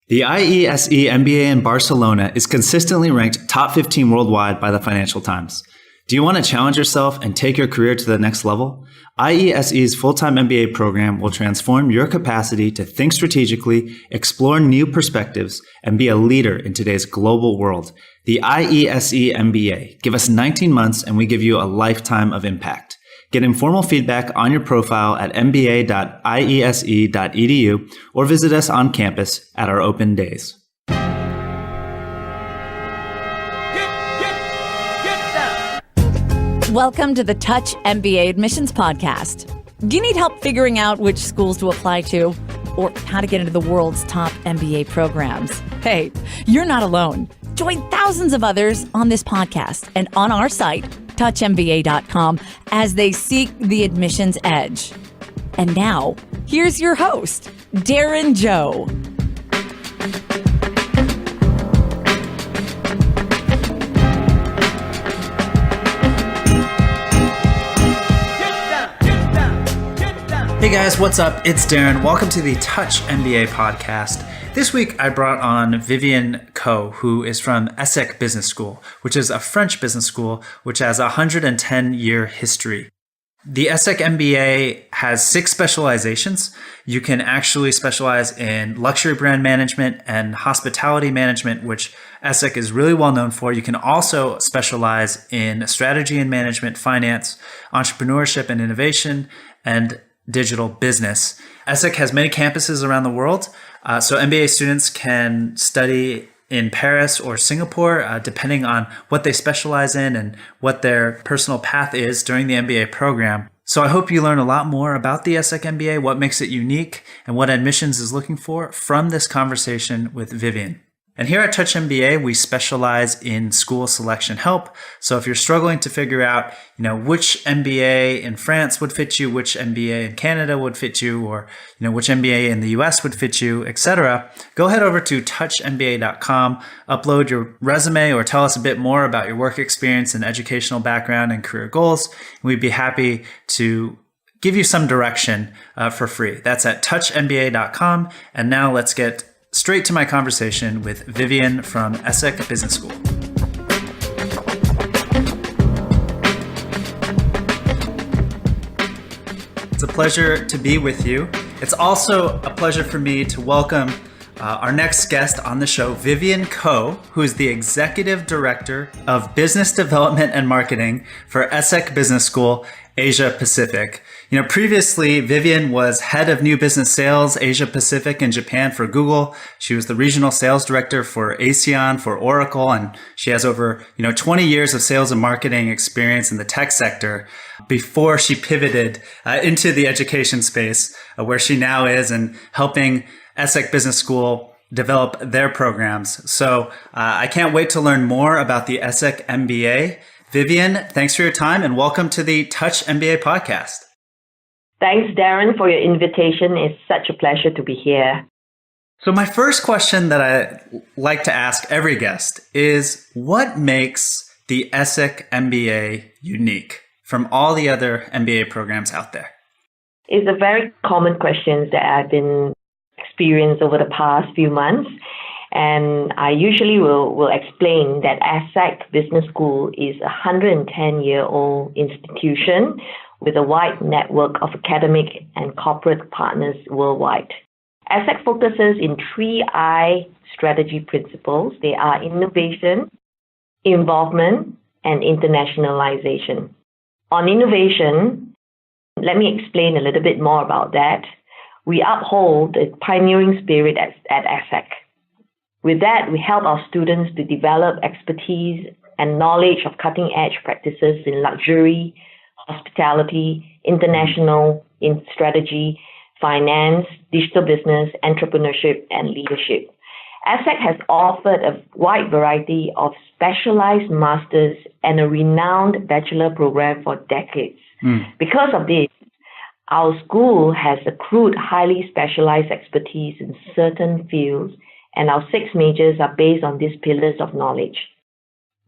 The IESE MBA in Barcelona is consistently ranked top 15 worldwide by the Financial Times. Do you want to challenge yourself and take your career to the next level? IESE's full-time MBA program will transform your capacity to think strategically, explore new perspectives, and be a leader in today's global world. The IESE MBA. Give us 19 months and we give you a lifetime of impact. Get informal feedback on your profile at mba.iese.edu or visit us on campus at our open days. Welcome to the Touch MBA Admissions Podcast. Do you need help figuring out which schools to apply to or how to get into the world's top MBA programs? Hey, you're not alone. Join thousands of others on this podcast and on our site, touchmba.com, as they seek the admissions edge. And now, here's your host, Darren Joe. Hey guys, what's up? It's Darren. Welcome to the Touch MBA podcast. This week I brought on Vivien Koh, who is from Essec Business School, which is a French business school which has a 110-year history. The Essec MBA has 6 specializations. You can actually specialize in luxury brand management and hospitality management, which Essec is really well known for. You can also specialize in strategy and management, finance, entrepreneurship and innovation, and digital business. Essec has many campuses around the world, so MBA students can study in Paris or Singapore, depending on what they specialize in and what their personal path is during the MBA program. So I hope you learn a lot more about the Essec MBA, what makes it unique, and what admissions is looking for from this conversation with Vivien. And here at Touch MBA, we specialize in school selection help. So if you're struggling to figure out, which MBA in France would fit you, which MBA in Canada would fit you, or, which MBA in the US would fit you, etc., go head over to touchmba.com, upload your resume, or tell us a bit more about your work experience and educational background and career goals. And we'd be happy to give you some direction for free. That's at touchmba.com. And now let's get straight to my conversation with Vivien from Essec Business School. It's a pleasure to be with you. It's also a pleasure for me to welcome our next guest on the show, Vivien Koh, who is the Executive Director of Business Development and Marketing for Essec Business School, Asia Pacific. Previously, Vivien was head of new business sales, Asia Pacific and Japan for Google. She was the regional sales director for ASEAN for Oracle, and she has over, 20 years of sales and marketing experience in the tech sector before she pivoted into the education space, where she now is and helping Essec Business School develop their programs. So I can't wait to learn more about the Essec MBA. Vivien, thanks for your time and welcome to the Touch MBA podcast. Thanks, Darren, for your invitation. It's such a pleasure to be here. So my first question that I like to ask every guest is, what makes the Essec MBA unique from all the other MBA programs out there? It's a very common question that I've been experienced over the past few months. And I usually will explain that Essec Business School is a 110-year-old institution with a wide network of academic and corporate partners worldwide. Essec focuses in 3 I strategy principles. They are innovation, involvement, and internationalization. On innovation, let me explain a little bit more about that. We uphold the pioneering spirit at Essec. With that, we help our students to develop expertise and knowledge of cutting-edge practices in luxury, hospitality, international, in strategy, finance, digital business, entrepreneurship, and leadership. Essec has offered a wide variety of specialized masters and a renowned bachelor program for decades. Because of this, our school has accrued highly specialized expertise in certain fields, and our 6 majors are based on these pillars of knowledge.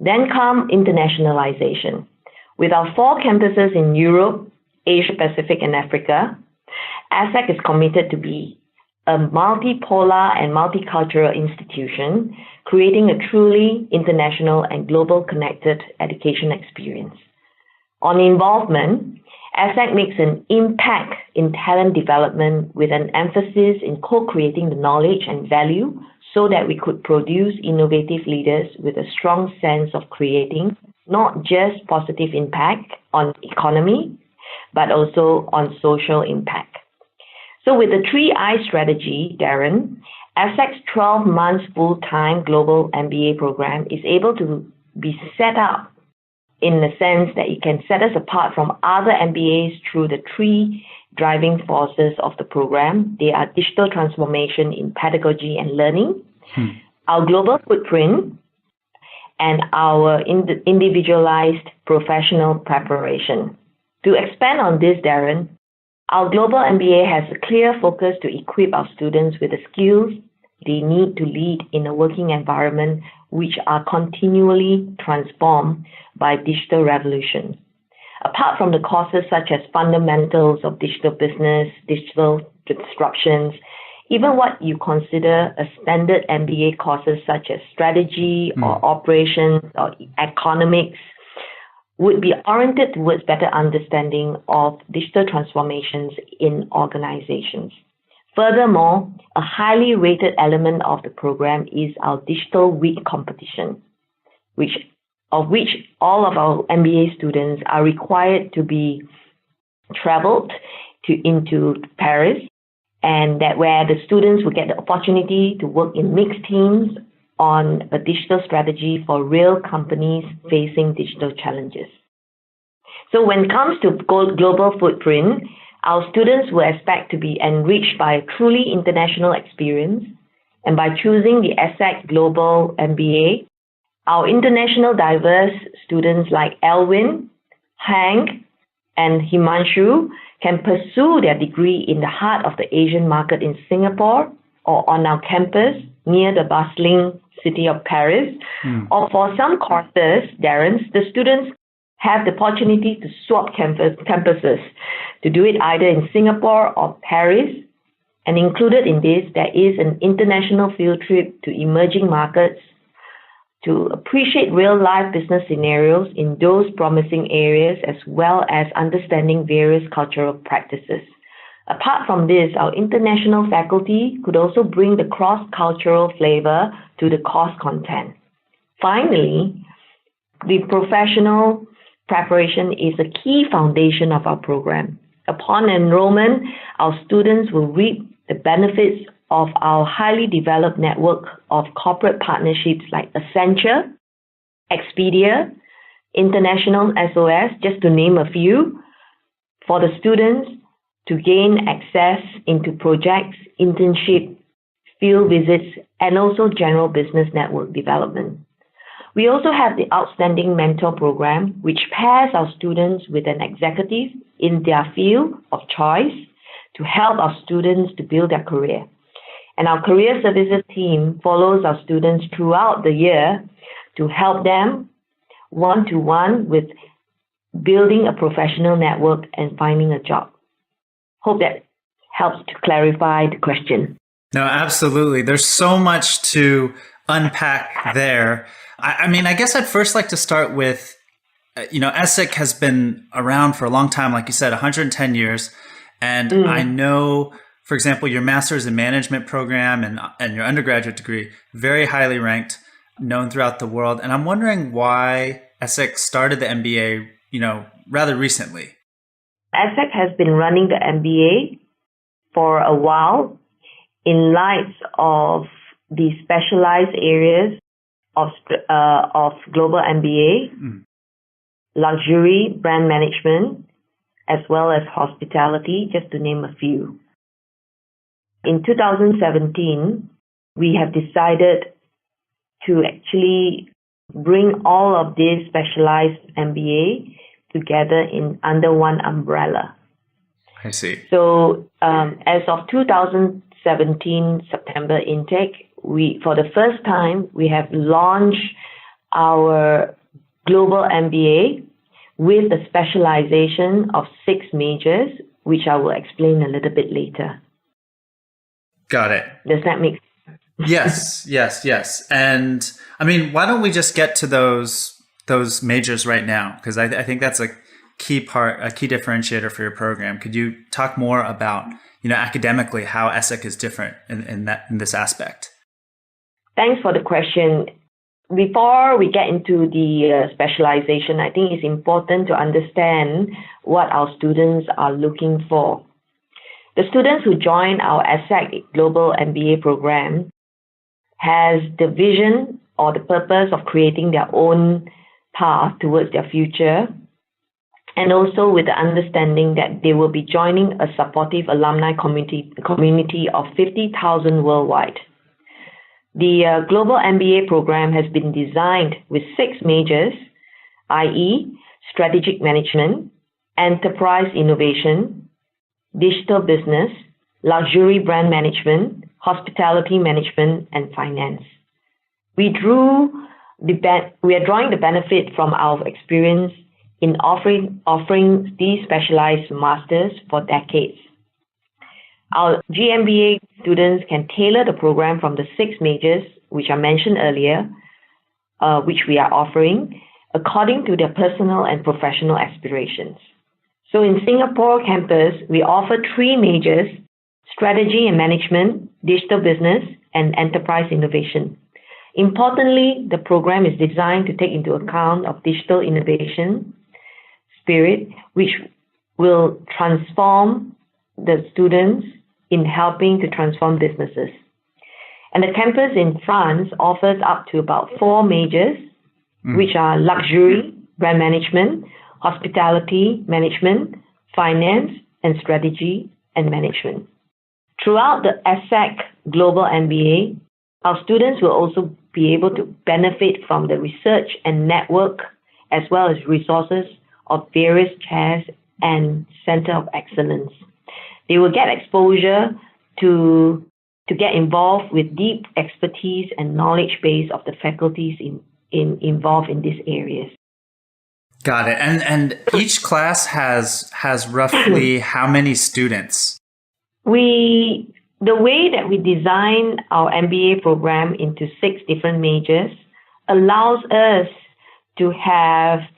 Then come internationalization. With our 4 campuses in Europe, Asia Pacific, and Africa, Essec is committed to be a multipolar and multicultural institution, creating a truly international and global connected education experience. On involvement, ESSEC makes an impact in talent development with an emphasis in co-creating the knowledge and value so that we could produce innovative leaders with a strong sense of creating not just positive impact on economy, but also on social impact. So with the 3I strategy, Darren, ESSEC's 12 months full-time global MBA program is able to be set up in the sense that it can set us apart from other MBAs through the three driving forces of the program. They are digital transformation in pedagogy and learning, our global footprint, and our individualized professional preparation. To expand on this, Darren, our global MBA has a clear focus to equip our students with the skills they need to lead in a working environment which are continually transformed by digital revolution. Apart from the courses such as fundamentals of digital business, digital disruptions, even what you consider a standard MBA courses such as strategy or operations or economics would be oriented towards better understanding of digital transformations in organizations. Furthermore, a highly rated element of the program is our Digital Week competition, of which all of our MBA students are required to be traveled into Paris, and that where the students will get the opportunity to work in mixed teams on a digital strategy for real companies facing digital challenges. So when it comes to global footprint, our students will expect to be enriched by a truly international experience, and by choosing the ESSEC Global MBA, our international diverse students like Elwin, Hank, and Himanshu can pursue their degree in the heart of the Asian market in Singapore or on our campus near the bustling city of Paris. Or for some courses, Darren, the students have the opportunity to swap campuses, to do it either in Singapore or Paris. And included in this, there is an international field trip to emerging markets to appreciate real-life business scenarios in those promising areas, as well as understanding various cultural practices. Apart from this, our international faculty could also bring the cross-cultural flavor to the course content. Finally, the professional preparation is a key foundation of our program. Upon enrollment, our students will reap the benefits of our highly developed network of corporate partnerships like Accenture, Expedia, International SOS, just to name a few, for the students to gain access into projects, internship, field visits, and also general business network development. We also have the Outstanding Mentor Program, which pairs our students with an executive in their field of choice to help our students to build their career. And our Career Services team follows our students throughout the year to help them one-to-one with building a professional network and finding a job. Hope that helps to clarify the question. No, absolutely. There's so much to unpack there. I mean, I guess I'd first like to start with, ESSEC has been around for a long time, like you said, 110 years. And I know, for example, your master's in management program and your undergraduate degree, very highly ranked, known throughout the world. And I'm wondering why ESSEC started the MBA, rather recently. ESSEC has been running the MBA for a while in light of the specialized areas of global MBA, luxury, brand management, as well as hospitality, just to name a few. In 2017, we have decided to actually bring all of these specialized MBA together under one umbrella. I see. So as of 2017 September intake, for the first time, we have launched our global MBA with the specialization of 6 majors, which I will explain a little bit later. Got it. Does that make sense? Yes. And I mean, why don't we just get to those majors right now? Because I think that's a key differentiator for your program. Could you talk more about, academically how Essec is different in this aspect? Thanks for the question. Before we get into the specialization, I think it's important to understand what our students are looking for. The students who join our ESSEC Global MBA program has the vision or the purpose of creating their own path towards their future, and also with the understanding that they will be joining a supportive alumni community of 50,000 worldwide. The Global MBA program has been designed with 6 majors, i.e., Strategic Management, Enterprise Innovation, Digital Business, Luxury Brand Management, Hospitality Management, and Finance. We are drawing the benefit from our experience in offering these specialized masters for decades. Our GMBA students can tailor the program from the 6 majors, which I mentioned earlier, which we are offering, according to their personal and professional aspirations. So in Singapore campus, we offer 3 majors: Strategy and Management, Digital Business, and Enterprise Innovation. Importantly, the program is designed to take into account of digital innovation spirit, which will transform the students in helping to transform businesses. And the campus in France offers up to about 4 majors, which are Luxury, Brand Management, Hospitality Management, Finance, and Strategy and Management. Throughout the ESSEC Global MBA, our students will also be able to benefit from the research and network, as well as resources of various chairs and Center of Excellence. They will get exposure to get involved with deep expertise and knowledge base of the faculties involved in these areas. Got it. And each class has roughly how many students? The way that we design our MBA program into 6 different majors allows us to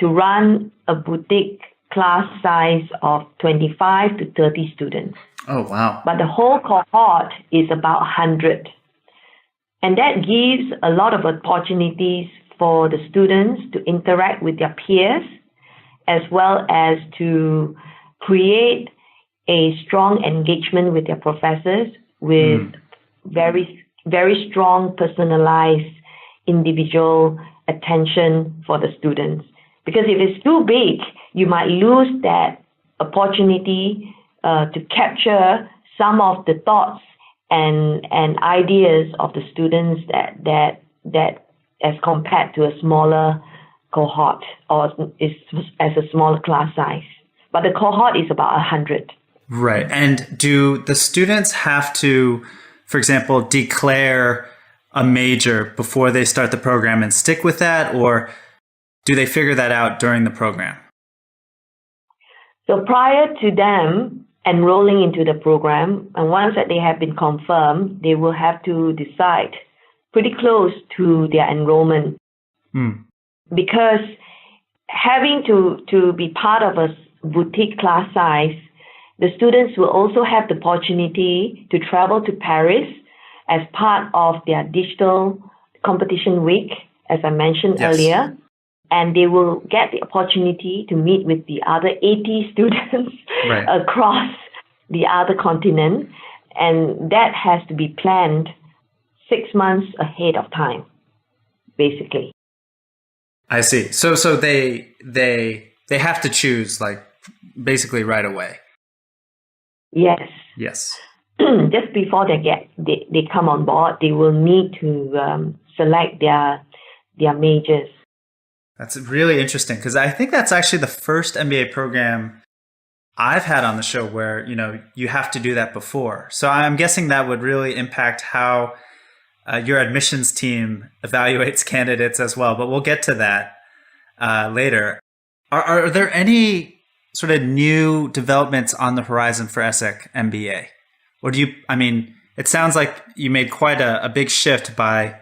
run a boutique class size of 25 to 30 students. Oh, wow. But the whole cohort is about 100. And that gives a lot of opportunities for the students to interact with their peers, as well as to create a strong engagement with their professors with very, very strong personalized individual attention for the students. Because if it's too big, you might lose that opportunity to capture some of the thoughts and ideas of the students that as compared to a smaller cohort or as a smaller class size. But the cohort is about 100. Right. And do the students have to, for example, declare a major before they start the program and stick with that, or do they figure that out during the program? So prior to them enrolling into the program, and once that they have been confirmed, they will have to decide pretty close to their enrollment. Because having to be part of a boutique class size, the students will also have the opportunity to travel to Paris as part of their digital competition week, as I mentioned earlier. And they will get the opportunity to meet with the other 80 students across the other continent. And that has to be planned 6 months ahead of time, basically. I see. So they have to choose like basically right away. Yes. Just before they come on board, they will need to select their majors. That's really interesting, because I think that's actually the first MBA program I've had on the show where, you have to do that before. So I'm guessing that would really impact how your admissions team evaluates candidates as well. But we'll get to that later. Are there any sort of new developments on the horizon for Essec MBA? Or it sounds like you made quite a big shift by,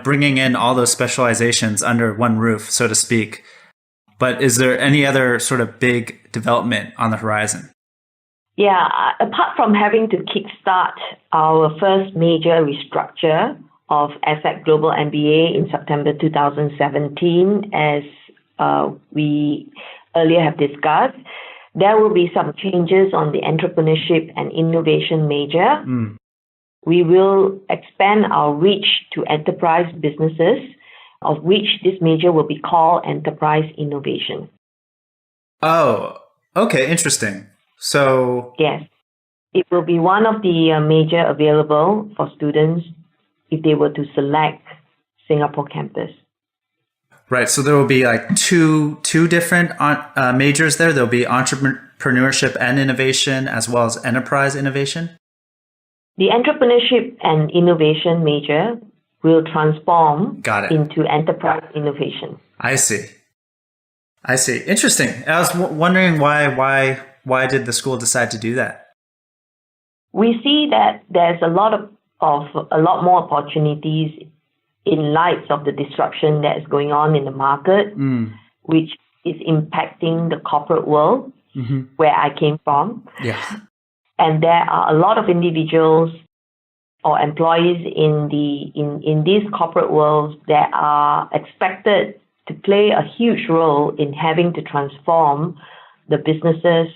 bringing in all those specializations under one roof, so to speak. But is there any other sort of big development on the horizon? Yeah, apart from having to kickstart our first major restructure of ESSEC Global MBA in September 2017, as we earlier have discussed, there will be some changes on the entrepreneurship and innovation major. We will expand our reach to enterprise businesses, of which this major will be called Enterprise Innovation. Oh, okay, interesting. So yes, it will be one of the major available for students if they were to select Singapore campus. Right. So there will be like two different majors there. There'll be entrepreneurship and innovation as well as enterprise innovation. The entrepreneurship and innovation major will transform into enterprise innovation. I see. Interesting. I was wondering why did the school decide to do that? We see that there's a lot more opportunities in light of the disruption that is going on in the market, which is impacting the corporate world where I came from. Yeah. And there are a lot of individuals or employees in these corporate worlds that are expected to play a huge role in having to transform the businesses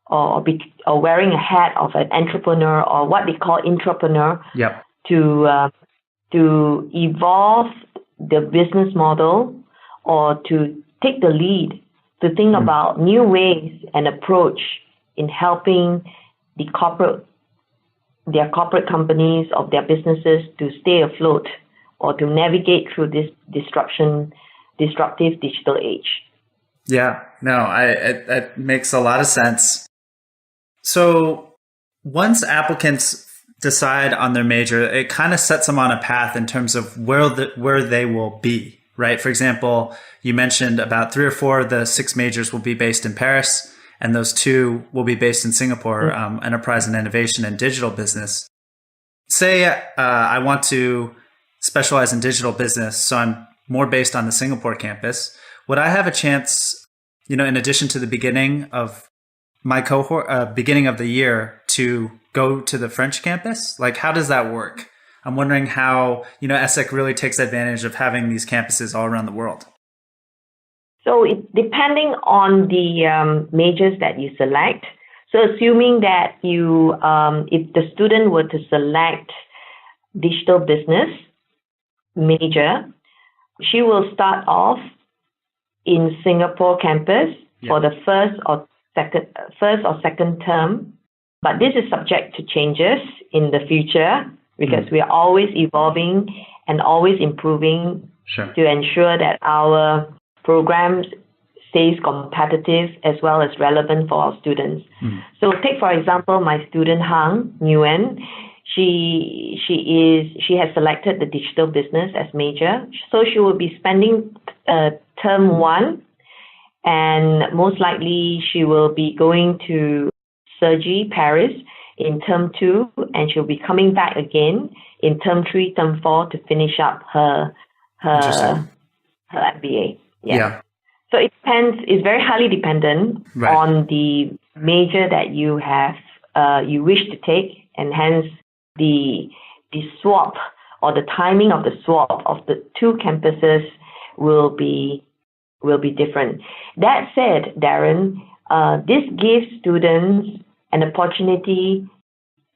or wearing a hat of an entrepreneur or what they call intrapreneur. Yep. To evolve the business model or to take the lead, to think about new ways and approach in helping their corporate companies of their businesses to stay afloat or to navigate through this disruptive digital age. Yeah, no, it makes a lot of sense. So once applicants decide on their major, it kind of sets them on a path in terms of where they will be, right? For example, you mentioned about 3 or 4 of the 6 majors will be based in Paris, and those 2 will be based in Singapore, enterprise and innovation and digital business. Say I want to specialize in digital business, so I'm more based on the Singapore campus. Would I have a chance, in addition to the beginning of my cohort, beginning of the year, to go to the French campus? Like, how does that work? I'm wondering how, ESSEC really takes advantage of having these campuses all around the world. So depending on the majors that you select, so assuming that if the student were to select digital business major, she will start off in Singapore campus for the first or second term. But this is subject to changes in the future because we are always evolving and always improving to ensure that our programs stays competitive as well as relevant for our students. So take, for example, my student Hang Nguyen. She has selected the digital business as major. So she will be spending term 1, and most likely she will be going to Cergy, Paris in term 2, and she'll be coming back again in term 3, term 4 to finish up her MBA. Yeah. So it depends. It's very highly dependent on the major that you have, you wish to take, and hence the swap or the timing of the swap of the 2 campuses will be different. That said, Darren, this gives students an opportunity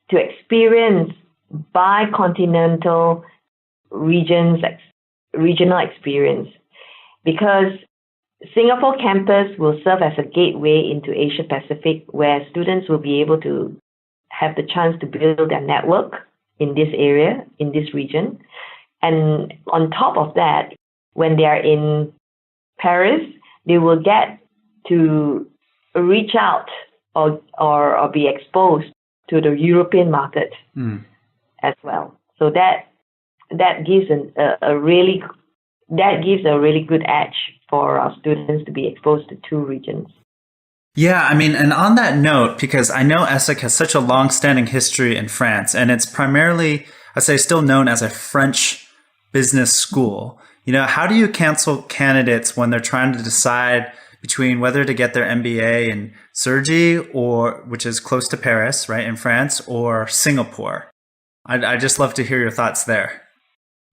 to experience bicontinental regional experience, because Singapore campus will serve as a gateway into Asia Pacific, where students will be able to have the chance to build their network in this area, in this region. And on top of that, when they are in Paris, they will get to reach out or be exposed to the European market as well. So that gives a really good edge for our students to be exposed to 2 regions. Yeah, I mean, and on that note, because I know Essec has such a long-standing history in France, and it's primarily, I say, still known as a French business school. How do you counsel candidates when they're trying to decide between whether to get their MBA in Cergy, which is close to Paris, right, in France, or Singapore? I'd just love to hear your thoughts there.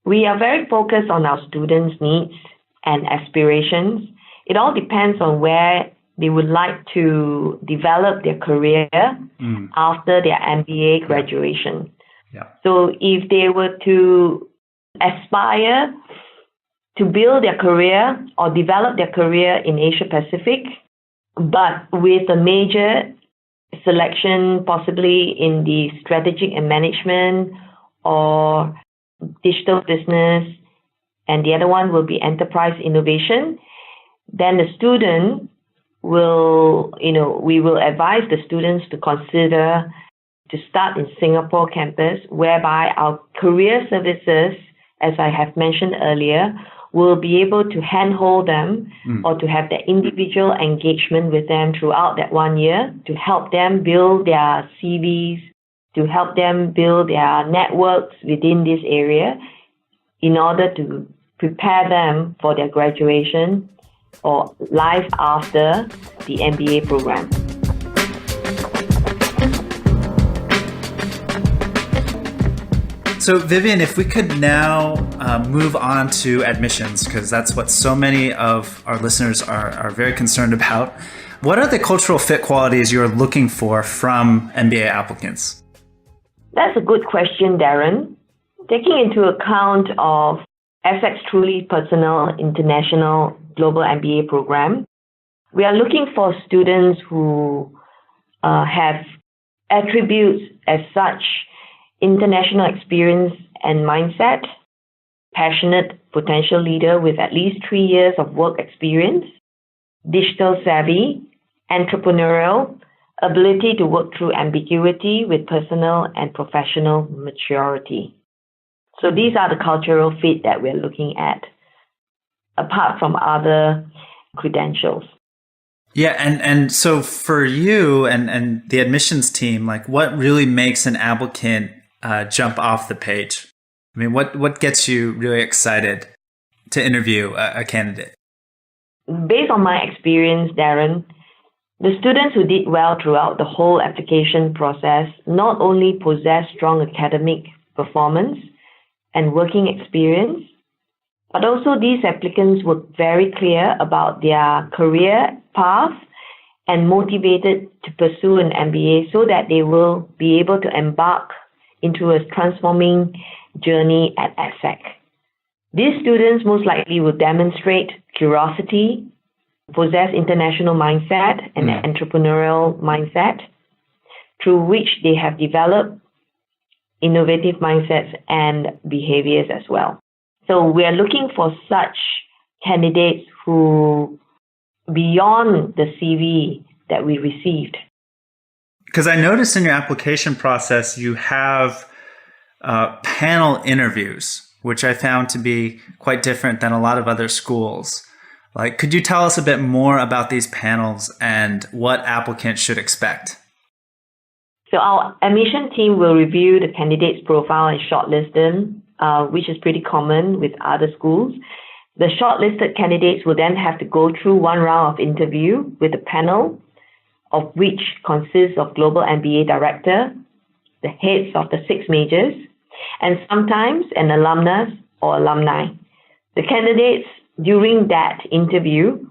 We are very focused on our students' needs and aspirations. It all depends on where they would like to develop their career after their MBA graduation. Yeah. So if they were to aspire to build their career or develop their career in Asia Pacific, but with a major selection possibly in the strategic and management or digital business, and the other one will be enterprise innovation, then the student we will advise the students to consider to start in Singapore campus, whereby our career services, as I have mentioned earlier, will be able to handhold them or to have that individual engagement with them throughout that 1 year to help them build their CVs, to help them build their networks within this area in order to prepare them for their graduation or life after the MBA program. So Vivien, if we could now move on to admissions, because that's what so many of our listeners are very concerned about. What are the cultural fit qualities you're looking for from MBA applicants? That's a good question, Darren. Taking into account of Essec's truly personal international global MBA program, we are looking for students who have attributes as such: international experience and mindset, passionate potential leader with at least 3 years of work experience, digital savvy, entrepreneurial, ability to work through ambiguity with personal and professional maturity. So these are the cultural fit that we're looking at, apart from other credentials. Yeah, and so for you and the admissions team, like what really makes an applicant jump off the page? I mean, what gets you really excited to interview a candidate? Based on my experience, Darren, the students who did well throughout the whole application process not only possess strong academic performance and working experience, but also these applicants were very clear about their career path and motivated to pursue an MBA so that they will be able to embark into a transforming journey at Essec. These students most likely will demonstrate curiosity, possess international mindset and entrepreneurial mindset, through which they have developed innovative mindsets and behaviors as well. So we are looking for such candidates who, beyond the CV that we received. Because I noticed in your application process, you have panel interviews, which I found to be quite different than a lot of other schools. Like, could you tell us a bit more about these panels and what applicants should expect? So our admission team will review the candidate's profile and shortlist them, which is pretty common with other schools. The shortlisted candidates will then have to go through one round of interview with a panel, of which consists of global MBA director, the heads of the 6 majors, and sometimes an alumnus or alumni. The candidates during that interview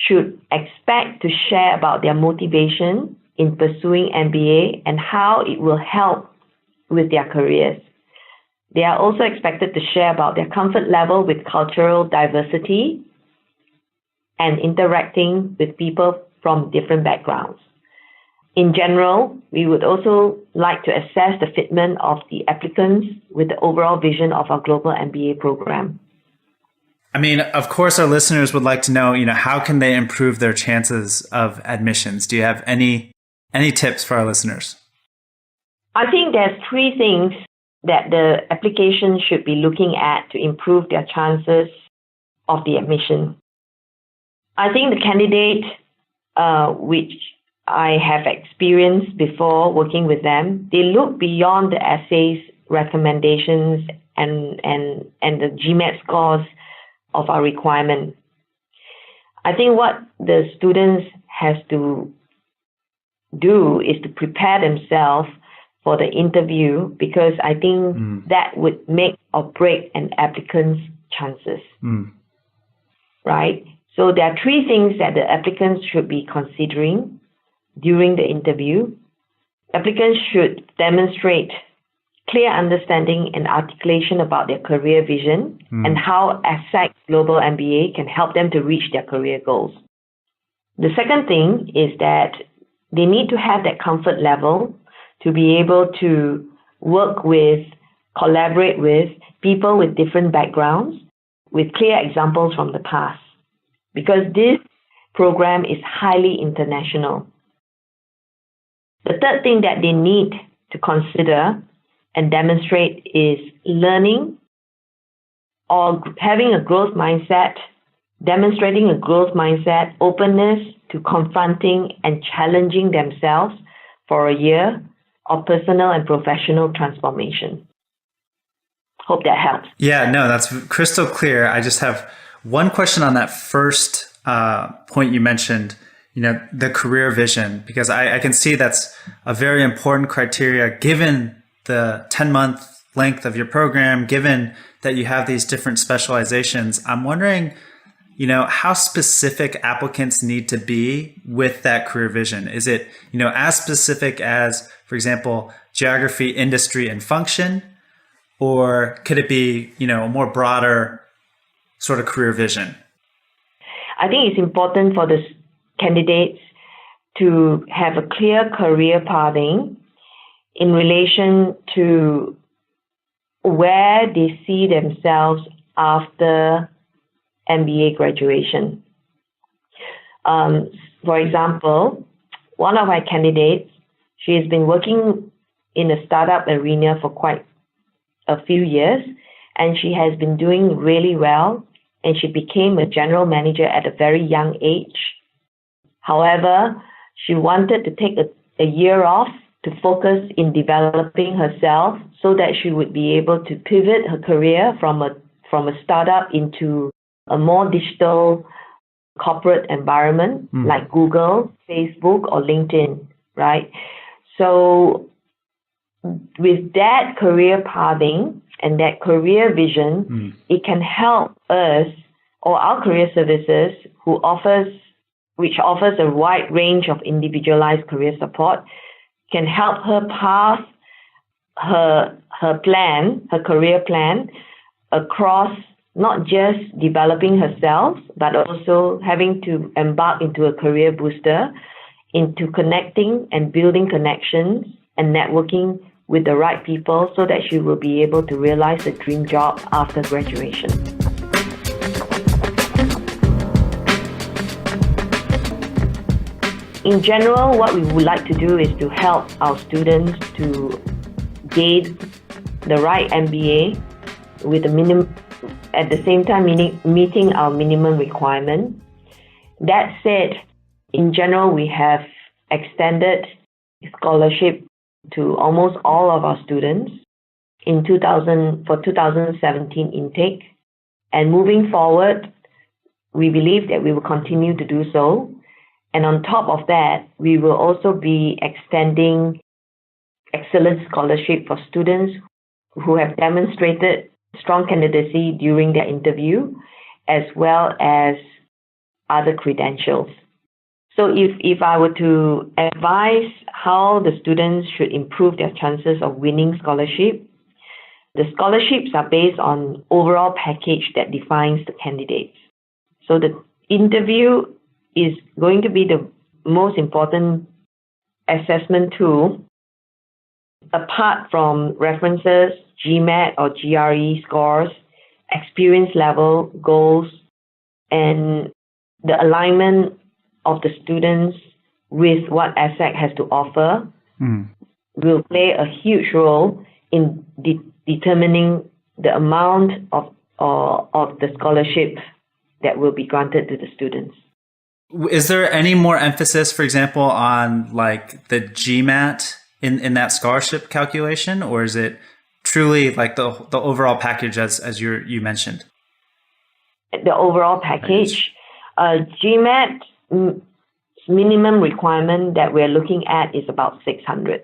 should expect to share about their motivation in pursuing MBA and how it will help with their careers. They are also expected to share about their comfort level with cultural diversity and interacting with people from different backgrounds. In general, we would also like to assess the fitment of the applicants with the overall vision of our global MBA program. I mean, of course, our listeners would like to know, how can they improve their chances of admissions? Do you have any tips for our listeners? I think there's 3 things that the application should be looking at to improve their chances of the admission. I think the candidate which I have experienced before working with them, they look beyond the essays, recommendations, and the GMAT scores of our requirement. I think what the students has to do is to prepare themselves for the interview, because I think that would make or break an applicant's chances. Right? So there are three things that the applicants should be considering during the interview. Applicants should demonstrate clear understanding and articulation about their career vision and how ESSEC Global MBA can help them to reach their career goals. The second thing is that they need to have that comfort level to be able to work with, collaborate with people with different backgrounds, with clear examples from the past, because this program is highly international. The third thing that they need to consider and demonstrate is learning or having a growth mindset, demonstrating a growth mindset, openness to confronting and challenging themselves for a year of personal and professional transformation. Hope that helps. Yeah, no, that's crystal clear. I just have one question on that first point you mentioned, the career vision, because I can see that's a very important criteria given the 10-month length of your program, given that you have these different specializations. I'm wondering, how specific applicants need to be with that career vision. Is it, as specific as, for example, geography, industry, and function? Or could it be, a more broader sort of career vision? I think it's important for the candidates to have a clear career pathing in relation to where they see themselves after MBA graduation. For example, one of my candidates, she has been working in a startup arena for quite a few years, and she has been doing really well, and she became a general manager at a very young age. However, she wanted to take a year off to focus in developing herself so that she would be able to pivot her career from a startup into a more digital corporate environment like Google, Facebook, or LinkedIn, right? So with that career pathing and that career vision, it can help us or our career services, which offers a wide range of individualized career support, can help her path her career plan across not just developing herself, but also having to embark into a career booster, into connecting and building connections and networking with the right people so that she will be able to realize the dream job after graduation. In general, what we would like to do is to help our students to gain the right MBA with a minimum, at the same time meeting our minimum requirement. That said, in general, we have extended scholarship to almost all of our students for 2017 intake. And moving forward, we believe that we will continue to do so. And on top of that, we will also be extending excellence scholarship for students who have demonstrated strong candidacy during their interview, as well as other credentials. So if I were to advise how the students should improve their chances of winning scholarship, the scholarships are based on overall package that defines the candidates. So the interview is going to be the most important assessment tool apart from references, GMAT or GRE scores, experience level, goals, and the alignment of the students with what ESSEC has to offer will play a huge role in determining the amount of the scholarship that will be granted to the students. Is there any more emphasis, for example, on like the GMAT in that scholarship calculation, or is it truly like the overall package as you mentioned? The overall package, GMAT minimum requirement that we're looking at is about 600.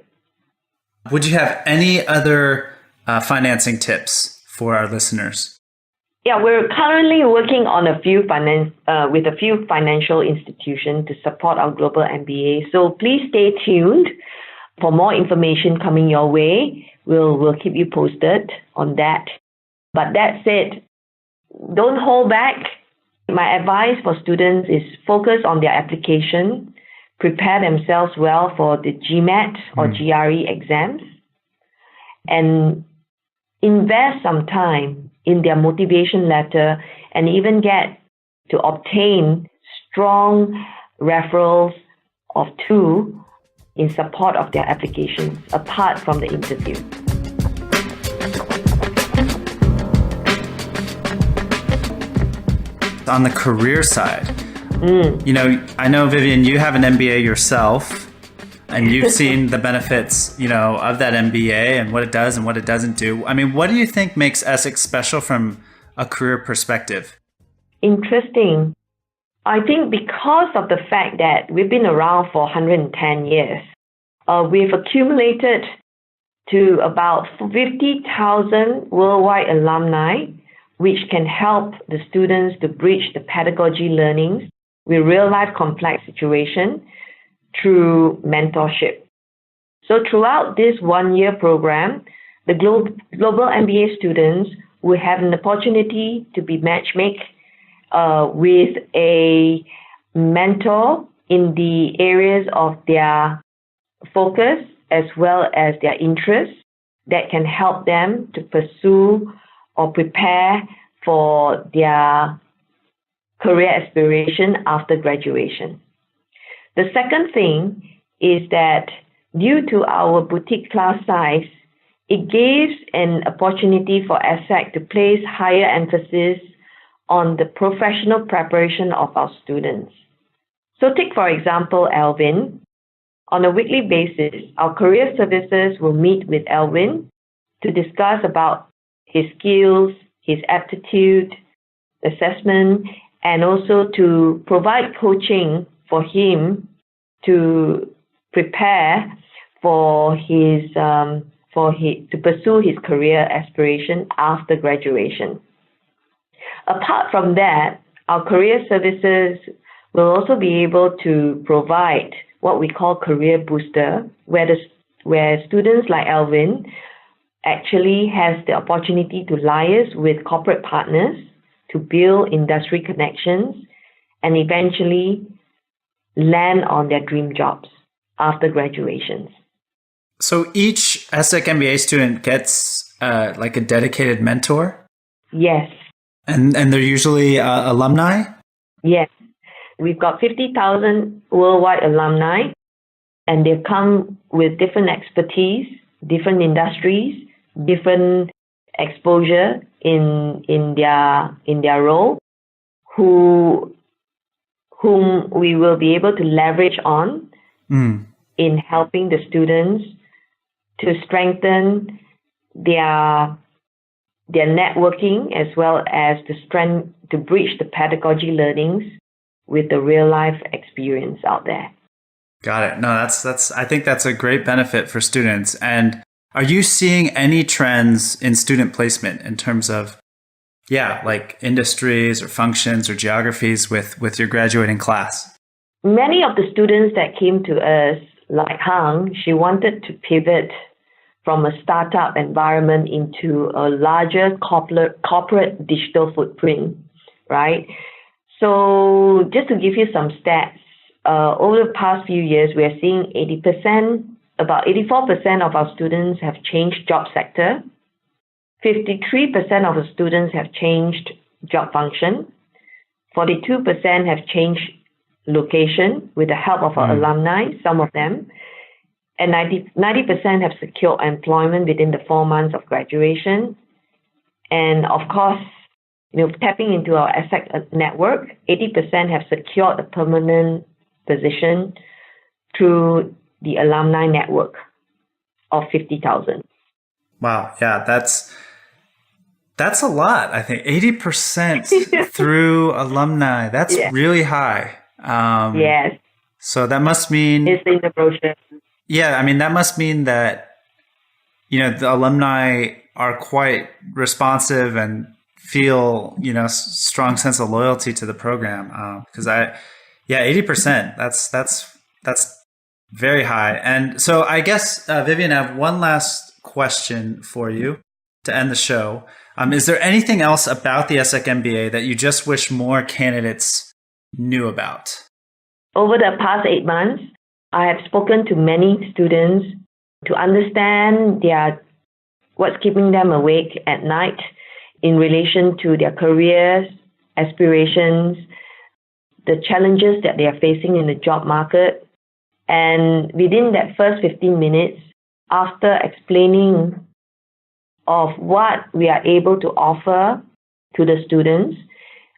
Would you have any other financing tips for our listeners? Yeah, we're currently working on with a few financial institutions to support our global MBA. So please stay tuned for more information coming your way. We'll keep you posted on that. But that said, don't hold back. My advice for students is focus on their application, prepare themselves well for the GMAT or GRE exams, and invest some time in their motivation letter and even get to obtain strong referrals of 2 in support of their applications apart from the interview. On the career side, I know, Vivien, you have an MBA yourself, and you've seen the benefits, of that MBA and what it does and what it doesn't do. I mean, what do you think makes Essec special from a career perspective? Interesting. I think because of the fact that we've been around for 110 years, we've accumulated to about 50,000 worldwide alumni, which can help the students to bridge the pedagogy learnings with real-life complex situation through mentorship. So throughout this one-year program, the Global MBA students will have an opportunity to be matchmaked with a mentor in the areas of their focus as well as their interests that can help them to pursue or prepare for their career aspiration after graduation. The second thing is that due to our boutique class size, it gives an opportunity for Essec to place higher emphasis on the professional preparation of our students. So take, for example, Alvin. On a weekly basis, our career services will meet with Alvin to discuss about his skills, his aptitude, assessment, and also to provide coaching for him to prepare for to pursue his career aspiration after graduation. Apart from that, our career services will also be able to provide what we call career booster, where students like Alvin actually has the opportunity to liaise with corporate partners to build industry connections and eventually land on their dream jobs after graduations. So each Essec MBA student gets like a dedicated mentor? Yes. And they're usually alumni? Yes. We've got 50,000 worldwide alumni, and they come with different expertise, different industries, different exposure in their role, whom we will be able to leverage on in helping the students to strengthen their networking as well as to bridge the pedagogy learnings with the real life experience out there. Got it. No, that's I think that's a great benefit for students. And are you seeing any trends in student placement in terms of like industries or functions or geographies with your graduating class? Many of the students that came to us, like Hang, she wanted to pivot from a startup environment into a larger corporate digital footprint, right? So just to give you some stats, over the past few years, we are seeing about 84% of our students have changed job sector, 53% of the students have changed job function, 42% have changed location with the help of our alumni, some of them, and 90% have secured employment within the 4 months of graduation. And of course, tapping into our Essec network, 80% have secured a permanent position through the alumni network of 50,000. Wow. Yeah, that's a lot. I think 80% through alumni. That's really high. Yes. So that must mean it's in the brochure. Yeah, I mean that must mean that the alumni are quite responsive and feel strong sense of loyalty to the program. Because 80%. That's very high. And so I guess Vivien, I have one last question for you to end the show. Is there anything else about the Essec MBA that you just wish more candidates knew about? Over the past 8 months, I have spoken to many students to understand what's keeping them awake at night in relation to their careers, aspirations, the challenges that they are facing in the job market. And within that first 15 minutes, after explaining of what we are able to offer to the students,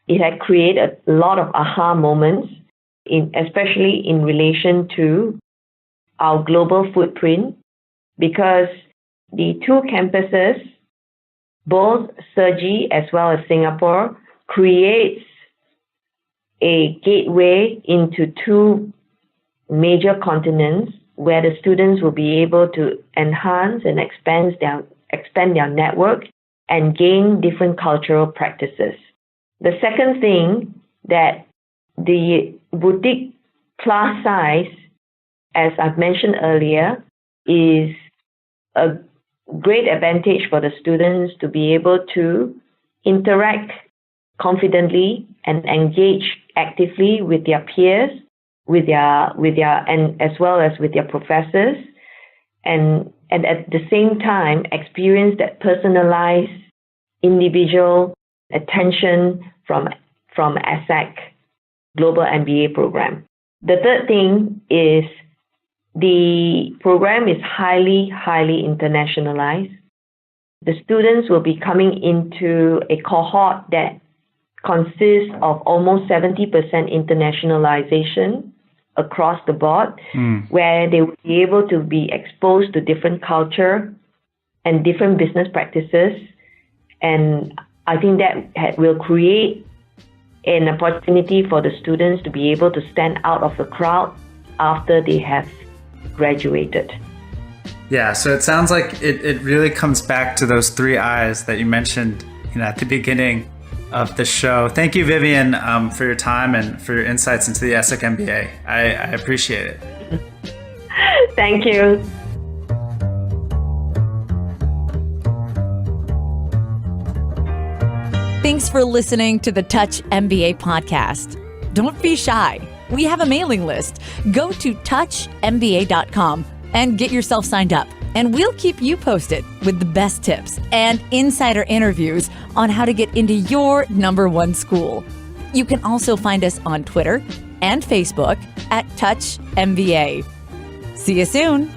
it had created a lot of aha moments, especially in relation to our global footprint, because the two campuses, both Sergi as well as Singapore, creates a gateway into two major continents where the students will be able to enhance and expand their network and gain different cultural practices. The second thing, that the boutique class size, as I've mentioned earlier, is a great advantage for the students to be able to interact confidently and engage actively with their peers, and as well as with their professors, and at the same time experience that personalized individual attention from Essec Global MBA program. The third thing is the program is highly internationalized. The students will be coming into a cohort that consists of almost 70% internationalization across the board, where they will be able to be exposed to different culture and different business practices. And I think that will create an opportunity for the students to be able to stand out of the crowd after they have graduated. Yeah, so it sounds like it really comes back to those 3 I's that you mentioned at the beginning of the show. Thank you, Vivien, for your time and for your insights into the Essec MBA. I appreciate it. Thank you. Thanks for listening to the Touch MBA podcast. Don't be shy. We have a mailing list. Go to touchmba.com and get yourself signed up. And we'll keep you posted with the best tips and insider interviews on how to get into your #1 school. You can also find us on Twitter and Facebook at Touch MBA. See you soon.